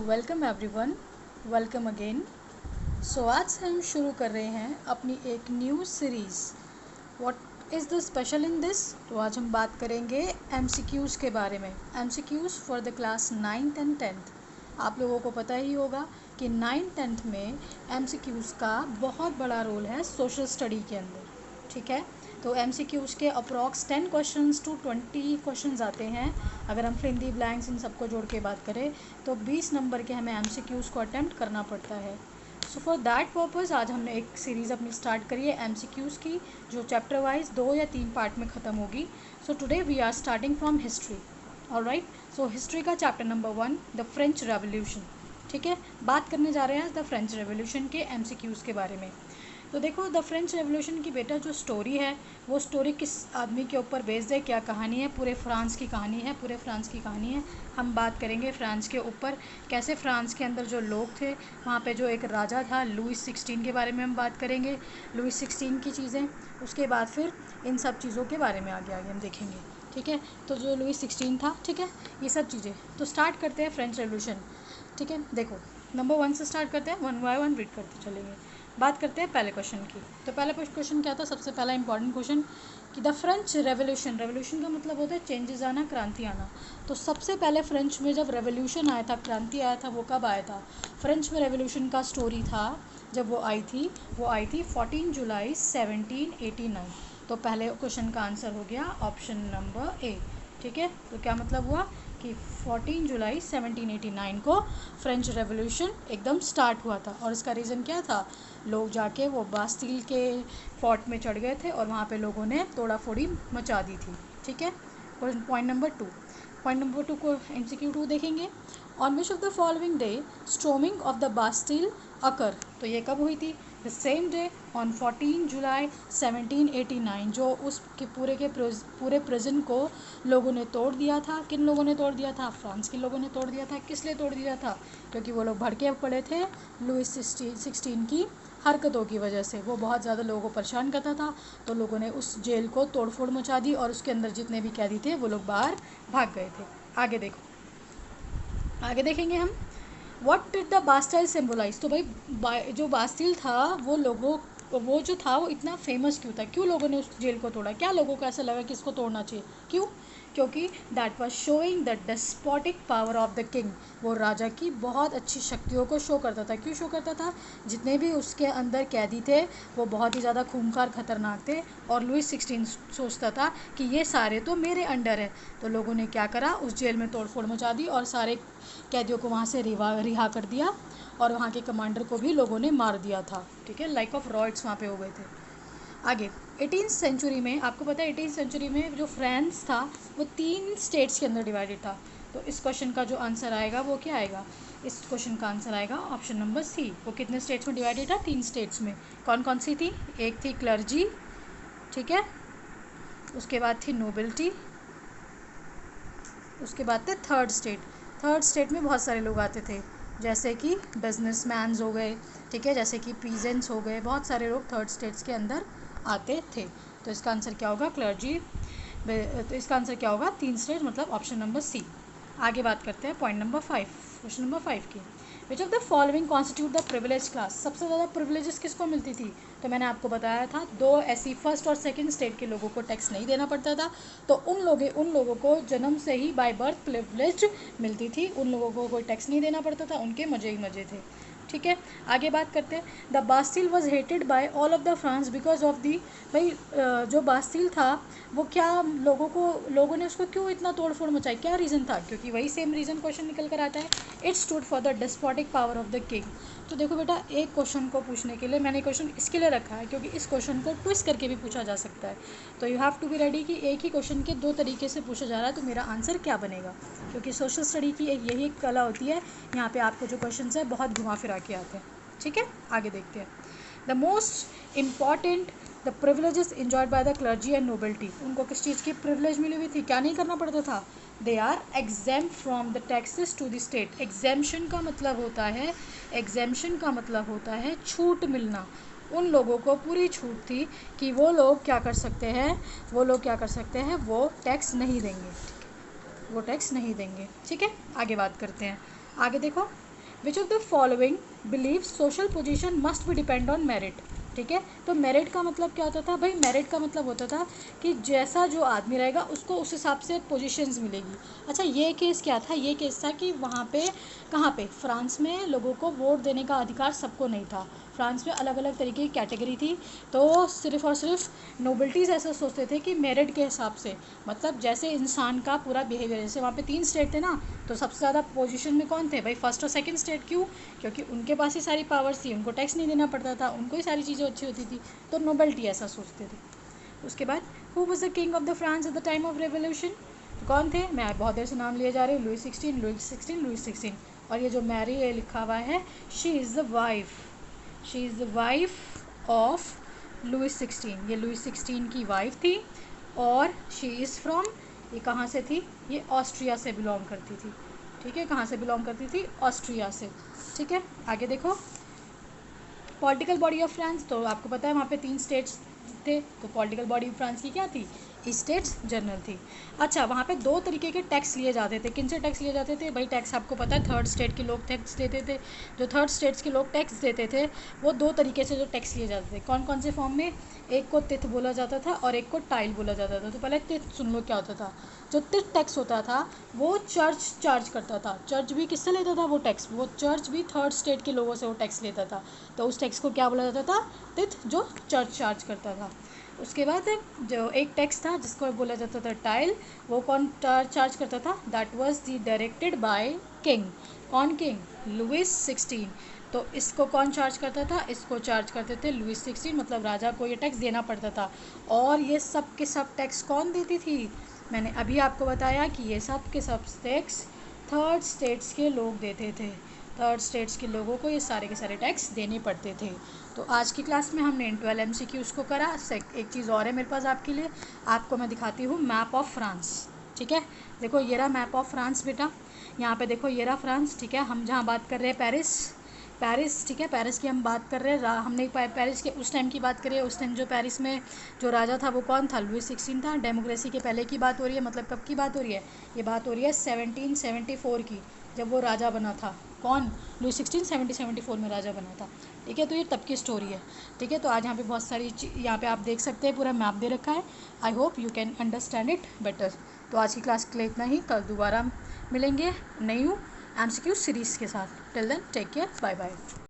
Welcome everyone, welcome again. So आज से हम शुरू कर रहे हैं अपनी एक new series. What is the special in this? तो आज हम बात करेंगे एमसीक्यूज़ के बारे में। MCQs for the class 9th and 10th। आप लोगों को पता ही होगा कि 9th 10th में एमसीक्यूज़ का बहुत बड़ा रोल है सोशल स्टडी के अंदर। ठीक है, तो एमसीक्यूज़ के अप्रॉक्स 10 क्वेश्चंस टू 20 क्वेश्चंस आते हैं। अगर हम फिल इन दी ब्लैंक्स इन सबको जोड़ के बात करें तो 20 नंबर के हमें एमसीक्यूज़ को अटेम्प्ट करना पड़ता है। सो फॉर दैट पर्पज़ आज हमने एक सीरीज़ अपनी स्टार्ट करी है एमसीक्यूज़ की, जो चैप्टर वाइज 2 या 3 पार्ट में ख़त्म होगी। So today we are starting from history. Alright, so history का chapter number 1 the French revolution. ठीक है, बात करने जा रहे हैं द फ्रेंच रेवोल्यूशन के एमसीक्यूज़ के बारे में। तो देखो, द फ्रेंच रेवोल्यूशन की बेटा जो स्टोरी है वो स्टोरी किस आदमी के ऊपर बेस्ड है, क्या कहानी है? पूरे फ्रांस की कहानी है, पूरे फ्रांस की कहानी है। हम बात करेंगे फ्रांस के ऊपर, कैसे फ्रांस के अंदर जो लोग थे, वहाँ पे जो एक राजा था लुइस 16 के बारे में हम बात करेंगे, लुइस 16 की चीज़ें। उसके बाद फिर इन सब चीज़ों के बारे में आगे आगे हम देखेंगे। ठीक है, तो जो लुइस 16 था, ठीक है, ये सब चीज़ें। तो स्टार्ट करते हैं फ्रेंच रेवोल्यूशन। ठीक है, देखो नंबर 1 से स्टार्ट करते हैं, 1 बाय 1 रीड करते चलेंगे। बात करते हैं पहले क्वेश्चन की। तो पहला क्वेश्चन क्या था? सबसे पहला इंपॉर्टेंट क्वेश्चन कि द फ्रेंच रेवोल्यूशन, रेवोल्यूशन का मतलब होता है चेंजेस आना, क्रांति आना। तो सबसे पहले फ्रेंच में जब रेवोल्यूशन आया था, क्रांति आया था, वो कब आया था? फ्रेंच में रेवोल्यूशन का स्टोरी था जब वो आई थी 14 जुलाई 1789। तो पहले क्वेश्चन का आंसर हो गया ऑप्शन नंबर ए। ठीक है, तो क्या मतलब हुआ कि 14 जुलाई 1789 को फ्रेंच रेवोल्यूशन एकदम स्टार्ट हुआ था। और इसका रीज़न क्या था? लोग जाके वो बास्टिल के फोर्ट में चढ़ गए थे और वहाँ पे लोगों ने तोड़ा फोड़ी मचा दी थी। ठीक है, पॉइंट नंबर 2। पॉइंट नंबर 2 को MCQ 2 देखेंगे। On which of the following day storming of the Bastille occur? तो ये कब हुई थी? द सेम डे ऑन 14 जुलाई 1789, जो उस के पूरे प्रिजन को लोगों ने तोड़ दिया था। किन लोगों ने तोड़ दिया था? फ्रांस के लोगों ने तोड़ दिया था। किस लिए तोड़ दिया था? क्योंकि वो लोग भड़के पड़े थे लुइस 16 की हरकतों की वजह से। वो बहुत ज़्यादा लोगों को परेशान करता था, तो लोगों ने उस जेल को तोड़ फोड़ मचा दी और उसके अंदर जितने भी कैदी थे वो लोग बाहर भाग गए थे। आगे देखो, आगे देखेंगे हम। What did the Bastille symbolize? तो भाई जो बास्टिल था वो जो था वो इतना फेमस क्यों था? क्यों लोगों ने उस जेल को तोड़ा? क्या लोगों को ऐसा लगा कि इसको तोड़ना चाहिए? क्यों? क्योंकि that was showing the despotic power of the king. वो राजा की बहुत अच्छी शक्तियों को शो करता था। क्यों शो करता था? जितने भी उसके अंदर कैदी थे वो बहुत ही ज़्यादा खूंखार खतरनाक थे और लुइस 16 सोचता था कि ये सारे तो मेरे अंडर है। तो लोगों ने क्या करा? उस जेल में तोड़फोड़ मचा दी और सारे कैदियों को वहाँ से रिहा कर दिया और वहाँ के कमांडर को भी लोगों ने मार दिया था। ठीक है, लाइक ऑफ रॉयट्स वहाँ पे हो गए थे। आगे 18th सेंचुरी में, आपको पता है 18th सेंचुरी में जो फ्रांस था वो 3 स्टेट्स के अंदर डिवाइडेड था। तो इस क्वेश्चन का जो आंसर आएगा वो क्या आएगा? इस क्वेश्चन का आंसर आएगा ऑप्शन नंबर सी। वो कितने स्टेट्स में डिवाइडेड था? 3 स्टेट्स में। कौन कौन सी थी? एक थी क्लर्जी, ठीक है, उसके बाद थी नोबिलिटी, उसके बाद थे थर्ड स्टेट में बहुत सारे लोग आते थे, जैसे कि बिजनेसमैन्स हो गए, ठीक है, जैसे कि पीजेंट्स हो गए, बहुत सारे लोग थर्ड स्टेट्स के अंदर आते थे। तो इसका आंसर क्या होगा? क्लर्जी। तो इसका आंसर क्या होगा? 3 स्टेट, मतलब ऑप्शन नंबर सी। आगे बात करते हैं पॉइंट नंबर 5, क्वेश्चन नंबर 5 की। विच of the following constitute the privilege class? सबसे ज़्यादा प्रिविलेजेस किसको मिलती थी? तो मैंने आपको बताया था 2 ऐसी फर्स्ट और सेकंड स्टेट के लोगों को टैक्स नहीं देना पड़ता था। तो उन लोगों को जन्म से ही बाय बर्थ प्रिविलेज मिलती थी। उन लोगों को कोई टैक्स नहीं देना पड़ता था, उनके मज़े ही मज़े थे। ठीक है, आगे बात करते हैं। The Bastille was hated by all of the France because of the, भाई जो बास्टिल था वो क्या लोगों ने उसको क्यों इतना तोड़ फोड़ मचाई? क्या रीज़न था? क्योंकि वही सेम रीज़न क्वेश्चन निकल कर आता है, it stood for the despotic power of the king. तो देखो बेटा, एक क्वेश्चन को पूछने के लिए मैंने क्वेश्चन इसके लिए रखा है क्योंकि इस क्वेश्चन को ट्विस्ट करके भी पूछा जा सकता है। तो you have to be ready कि एक ही क्वेश्चन के 2 तरीके से पूछा जा रहा है, तो मेरा आंसर क्या बनेगा? क्योंकि सोशल स्टडी की एक यही कला होती है, यहाँ पे आपको जो क्वेश्चन है बहुत घुमा फिरा के आते हैं। ठीक है, आगे देखते हैं। The most important the privileges enjoyed by the clergy and nobility. उनको किस चीज़ की प्रिविलेज मिली हुई थी? क्या नहीं करना पड़ता था? They are exempt from the taxes to the state. Exemption का मतलब होता है छूट मिलना। उन लोगों को पूरी छूट थी कि वो लोग क्या कर सकते हैं? वो टैक्स नहीं देंगे। ठीक है, ठीक है, आगे बात करते हैं। आगे देखो, विच of the following believe social position must be depend on merit. ठीक है, तो मेरिट का मतलब क्या होता था भाई? मेरिट का मतलब होता था कि जैसा जो आदमी रहेगा उसको उस हिसाब से पोजीशंस मिलेगी। अच्छा, ये केस क्या था? ये केस था कि वहाँ पे, कहाँ पे? फ्रांस में लोगों को वोट देने का अधिकार सबको नहीं था। फ्रांस में अलग अलग तरीके की कैटेगरी थी, तो सिर्फ और सिर्फ नोबल्टीज़ ऐसा सोचते थे कि मेरिट के हिसाब से, मतलब जैसे इंसान का पूरा बिहेवियर, जैसे वहाँ पे 3 स्टेट थे ना, तो सबसे ज़्यादा पोजीशन में कौन थे भाई? फर्स्ट और सेकंड स्टेट। क्यों? क्योंकि उनके पास ही सारी पावर्स थी, उनको टैक्स नहीं देना पड़ता था, उनको ही सारी चीज़ें अच्छी होती थी, तो नोबल्टी ऐसा सोचते थे। उसके बाद, who was the king of the France at the time of revolution? तो कौन थे? मैं बहुत देर से नाम लिए जा रही हूँ, लुई 16। और ये जो मैरी है लिखा हुआ है, she is the wife of Louis 16। ये लुई 16 की वाइफ थी, और शी इज़ फ्रॉम, ये कहाँ से थी? ये ऑस्ट्रिया से बिलोंग करती थी। ठीक है, कहाँ से बिलोंग करती थी? ऑस्ट्रिया से। ठीक है, आगे देखो, पॉलिटिकल बॉडी ऑफ फ्रांस, तो आपको पता है वहाँ पे 3 स्टेट्स थे, तो पॉलिटिकल बॉडी ऑफ फ्रांस की क्या थी? स्टेट्स जनरल थी। अच्छा, वहाँ पे 2 तरीके के टैक्स लिए जाते थे। किन से टैक्स लिए जाते थे भाई? टैक्स आपको पता है, थर्ड स्टेट के लोग टैक्स देते थे। जो थर्ड स्टेट्स के लोग टैक्स देते थे, वो 2 तरीके से जो टैक्स लिए जाते थे। कौन कौन से फॉर्म में? एक को तिथ बोला जाता था और एक को टाइल बोला जाता था। तो पहले तिथ सुन लो क्या होता था। जो तिथ टैक्स होता था वो चर्च चार्ज करता था। चर्च भी किससे लेता था वो टैक्स? वो चर्च भी थर्ड स्टेट के लोगों से वो टैक्स लेता था, तो उस टैक्स को क्या बोला जाता था? तिथ, जो चर्च चार्ज करता था। उसके बाद जो एक टैक्स था जिसको बोला जाता था टाइल, वो कौन चार्ज करता था? That was the directed by king. कौन किंग? लुई 16। तो इसको कौन चार्ज करता था? इसको चार्ज करते थे लुई 16, मतलब राजा को ये टैक्स देना पड़ता था। और ये सब के सब टैक्स कौन देती थी? मैंने अभी आपको बताया कि ये सब के सब टैक्स थर्ड स्टेट्स के लोग देते थे। थर्ड स्टेट्स के लोगों को ये सारे के सारे टैक्स देने पड़ते थे। तो आज की क्लास में हमने इन 12 MCQs को करा। एक चीज़ और है मेरे पास आपके लिए, आपको मैं दिखाती हूँ मैप ऑफ फ्रांस। ठीक है, देखो ये रहा मैप ऑफ फ्रांस बेटा, यहाँ पे देखो ये रहा फ्रांस। ठीक है, हम जहाँ बात कर रहे हैं पेरिस। ठीक है, पेरिस की हम बात कर रहे हैं। हमने पेरिस के उस टाइम की बात करी है। उस टाइम जो पेरिस में जो राजा था वो कौन था? लुई 16 था। डेमोक्रेसी के पहले की बात हो रही है, मतलब कब की बात हो रही है? ये बात हो रही है 1774 की, जब वो राजा बना था। कौन? लुई 16 1774 में राजा बना था। ठीक है, तो ये तब की स्टोरी है। ठीक है, तो आज यहाँ पे बहुत सारी यहाँ पे आप देख सकते हैं पूरा मैप दे रखा है। I hope you can understand it better. तो आज की क्लास के लिए इतना ही, कल दोबारा मिलेंगे नई MCQ सीरीज़ के साथ। Till then take care, bye bye.